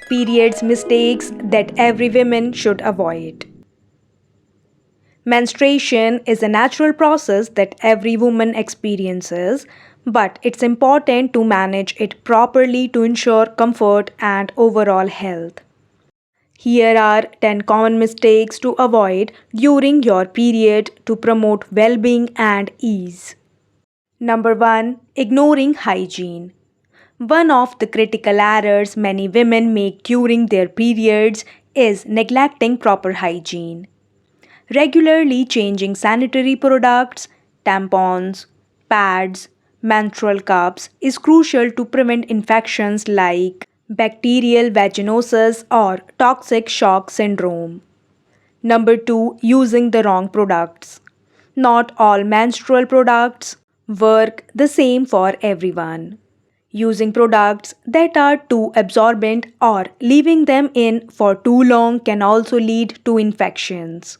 Periods mistakes that every woman should avoid. Menstruation is a natural process that every woman experiences, but it's important to manage it properly to ensure comfort and overall health. Here are 10 common mistakes to avoid during your period to promote well being and ease. Number 1. Ignoring hygiene. One of the critical errors many women make during their periods is neglecting proper hygiene. Regularly changing sanitary products, tampons, pads, menstrual cups is crucial to prevent infections like bacterial vaginosis or toxic shock syndrome. Number 2, using the wrong products. Not all menstrual products work the same for everyone. Using products that are too absorbent or leaving them in for too long can also lead to infections.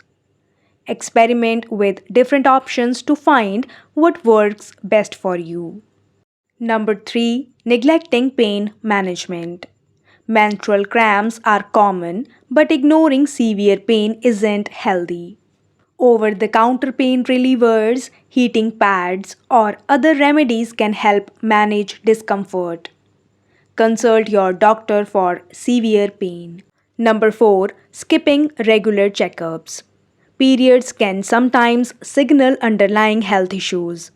Experiment with different options to find what works best for you. Number 3. Neglecting pain management. Menstrual cramps are common, but ignoring severe pain isn't healthy. Over the counter pain relievers, heating pads, or other remedies can help manage discomfort. Consult your doctor for severe pain. Number 4. Skipping regular checkups. Periods can sometimes signal underlying health issues.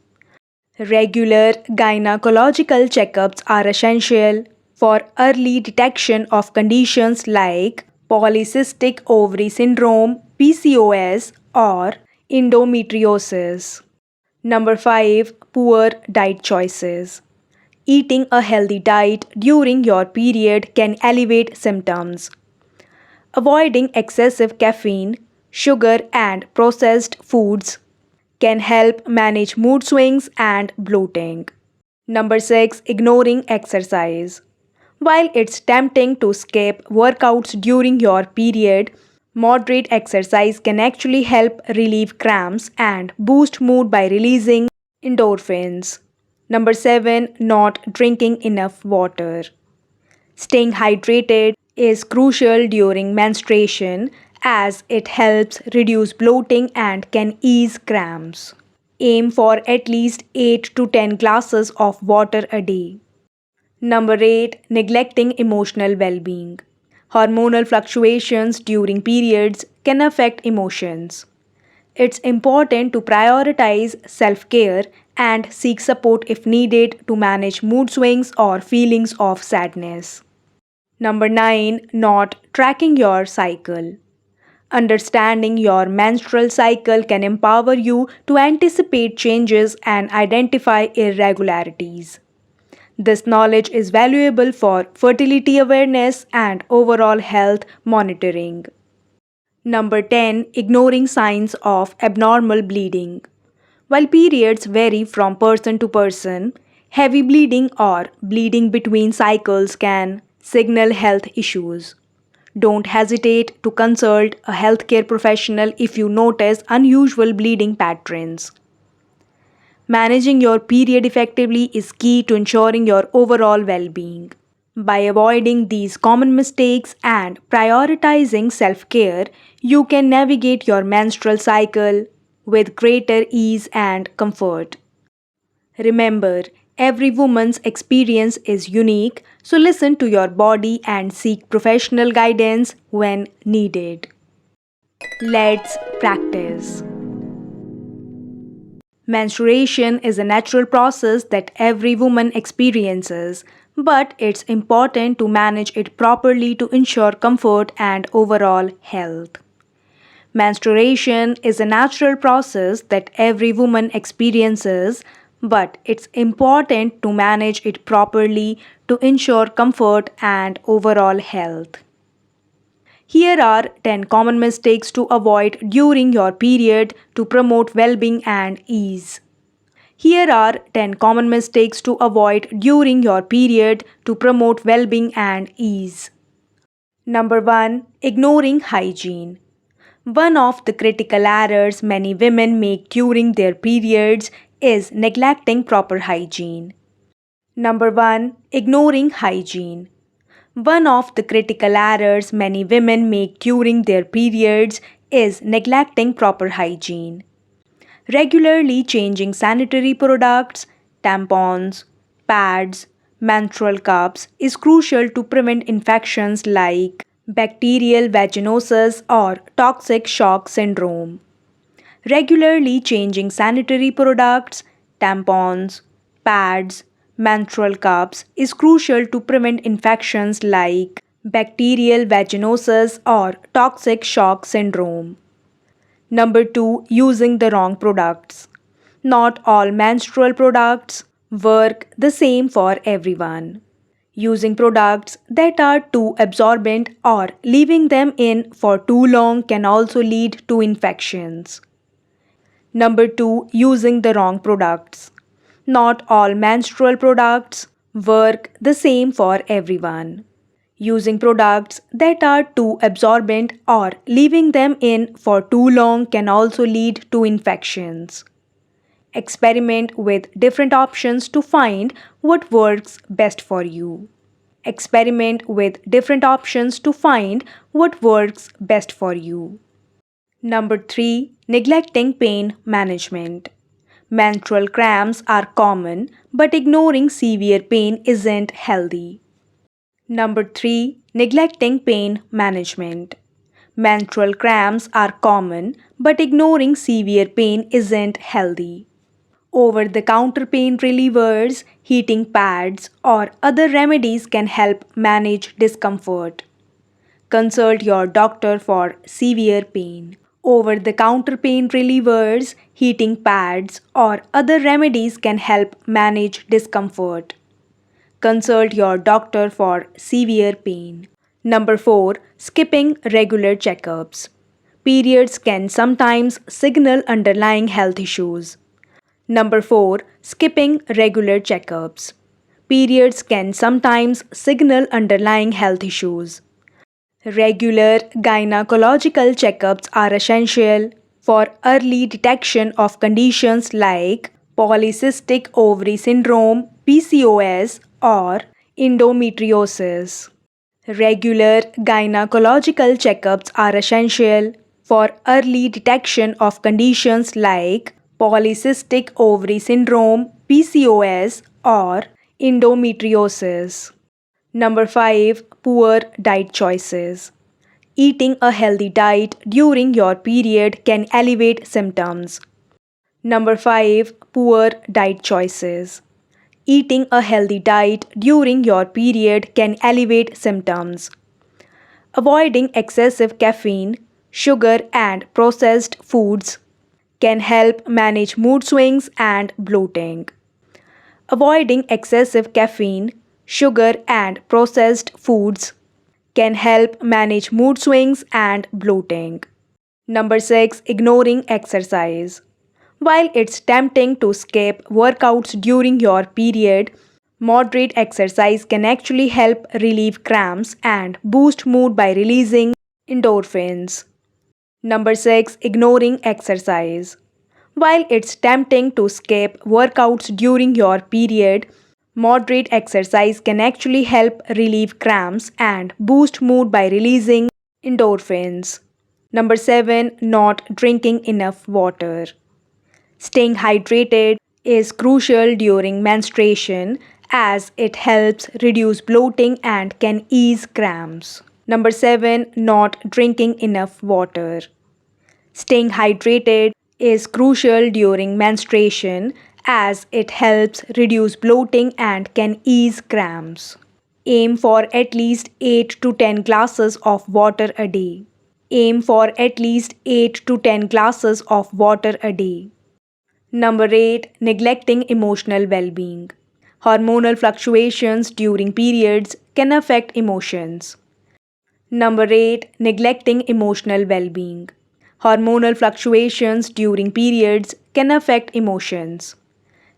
Regular gynecological checkups are essential for early detection of conditions like polycystic ovary syndrome, PCOS, or endometriosis. Number 5. Poor diet choices. Eating a healthy diet during your period can alleviate symptoms. Avoiding excessive caffeine, sugar, and processed foods can help manage mood swings and bloating. Number 6. Ignoring exercise. While it's tempting to skip workouts during your period, moderate exercise can actually help relieve cramps and boost mood by releasing endorphins. Number 7. Not drinking enough water. Staying hydrated is crucial during menstruation as it helps reduce bloating and can ease cramps. Aim for at least 8 to 10 glasses of water a day. Number 8. Neglecting emotional well being. Hormonal fluctuations during periods can affect emotions. It's important to prioritize self care and seek support if needed to manage mood swings or feelings of sadness. Number 9. Not tracking your cycle. Understanding your menstrual cycle can empower you to anticipate changes and identify irregularities. This knowledge is valuable for fertility awareness and overall health monitoring. Number 10. Ignoring signs of abnormal bleeding. While periods vary from person to person, heavy bleeding or bleeding between cycles can signal health issues. Don't hesitate to consult a healthcare professional if you notice unusual bleeding patterns. Managing your period effectively is key to ensuring your overall well being. By avoiding these common mistakes and prioritizing self care, you can navigate your menstrual cycle with greater ease and comfort. Remember, every woman's experience is unique, so listen to your body and seek professional guidance when needed. Let's practice. Menstruation is a natural process that every woman experiences, but it's important to manage it properly to ensure comfort and overall health. Menstruation is a natural process that every woman experiences, but it's important to manage it properly to ensure comfort and overall health. Here are 10 common mistakes to avoid during your period to promote well being and ease. Here are 10 common mistakes to avoid during your period to promote well being and ease. Number 1. Ignoring hygiene. One of the critical errors many women make during their periods is neglecting proper hygiene. Number 1. Ignoring hygiene. One of the critical errors many women make during their periods is neglecting proper hygiene. Regularly changing sanitary products, tampons, pads, menstrual cups is crucial to prevent infections like bacterial vaginosis or toxic shock syndrome. Regularly changing sanitary products, tampons, pads, menstrual cups is crucial to prevent infections like bacterial vaginosis or toxic shock syndrome. Number 2, using the wrong products. Not all menstrual products work the same for everyone. Using products that are too absorbent or leaving them in for too long can also lead to infections. Number 2, using the wrong products. Not all menstrual products work the same for everyone. Using products that are too absorbent or leaving them in for too long can also lead to infections. Experiment with different options to find what works best for you. Experiment with different options to find what works best for you. Number 3, neglecting pain management. Menstrual cramps are common, but ignoring severe pain isn't healthy. Number 3, neglecting pain management. Menstrual cramps are common, but ignoring severe pain isn't healthy. Over the counter pain relievers, heating pads, or other remedies can help manage discomfort. Consult your doctor for severe pain. Over the counter pain relievers, heating pads, or other remedies can help manage discomfort. Consult your doctor for severe pain. Number 4, skipping regular checkups. Periods can sometimes signal underlying health issues. Number 4, skipping regular checkups. Periods can sometimes signal underlying health issues. Regular gynecological checkups are essential for early detection of conditions like polycystic ovary syndrome, PCOS, or endometriosis. Regular gynecological checkups are essential for early detection of conditions like polycystic ovary syndrome, PCOS, or endometriosis. Number 5, poor diet choices. Eating a healthy diet during your period can alleviate symptoms. Number 5, poor diet choices. Eating a healthy diet during your period can alleviate symptoms. Avoiding excessive caffeine, sugar, and processed foods can help manage mood swings and bloating. Avoiding excessive caffeine, sugar, and processed foods can help manage mood swings and bloating. Number 6, ignoring exercise. While it's tempting to skip workouts during your period, moderate exercise can actually help relieve cramps and boost mood by releasing endorphins. Number 6, ignoring exercise. While it's tempting to skip workouts during your period, moderate exercise can actually help relieve cramps and boost mood by releasing endorphins. Number 7, not drinking enough water. Staying hydrated is crucial during menstruation as it helps reduce bloating and can ease cramps. Number 7, not drinking enough water. Staying hydrated is crucial during menstruation as it helps reduce bloating and can ease cramps. Aim for at least 8 to 10 glasses of water a day. Aim for at least 8 to 10 glasses of water a day. Number 8, neglecting emotional well being. Hormonal fluctuations during periods can affect emotions. Number 8, neglecting emotional well being. Hormonal fluctuations during periods can affect emotions.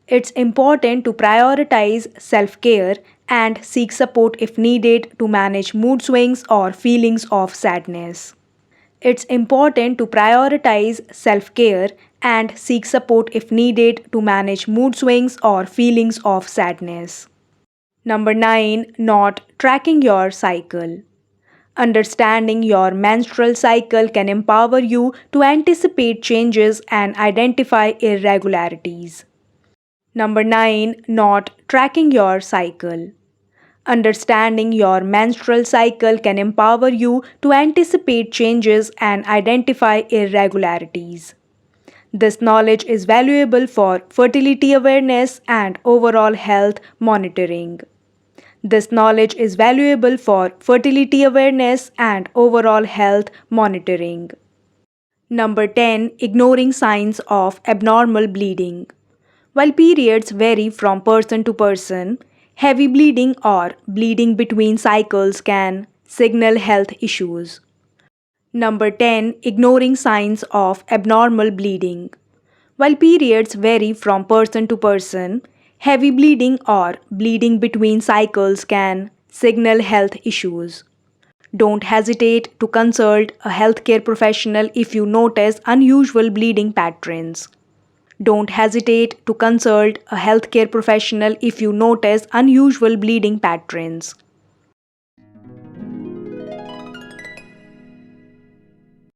It's important to prioritize self care and seek support if needed to manage mood swings or feelings of sadness. It's important to prioritize self care and seek support if needed to manage mood swings or feelings of sadness. Number 9, not tracking your cycle. Understanding your menstrual cycle can empower you to anticipate changes and identify irregularities. Number 9, not tracking your cycle. Understanding your menstrual cycle can empower you to anticipate changes and identify irregularities. This knowledge is valuable for fertility awareness and overall health monitoring. This knowledge is valuable for fertility awareness and overall health monitoring. Number 10, ignoring signs of abnormal bleeding. While periods vary from person to person, heavy bleeding or bleeding between cycles can signal health issues. Number 10, ignoring signs of abnormal bleeding. While periods vary from person to person, heavy bleeding or bleeding between cycles can signal health issues. Don't hesitate to consult a healthcare professional if you notice unusual bleeding patterns. Don't hesitate to consult a healthcare professional if you notice unusual bleeding patterns.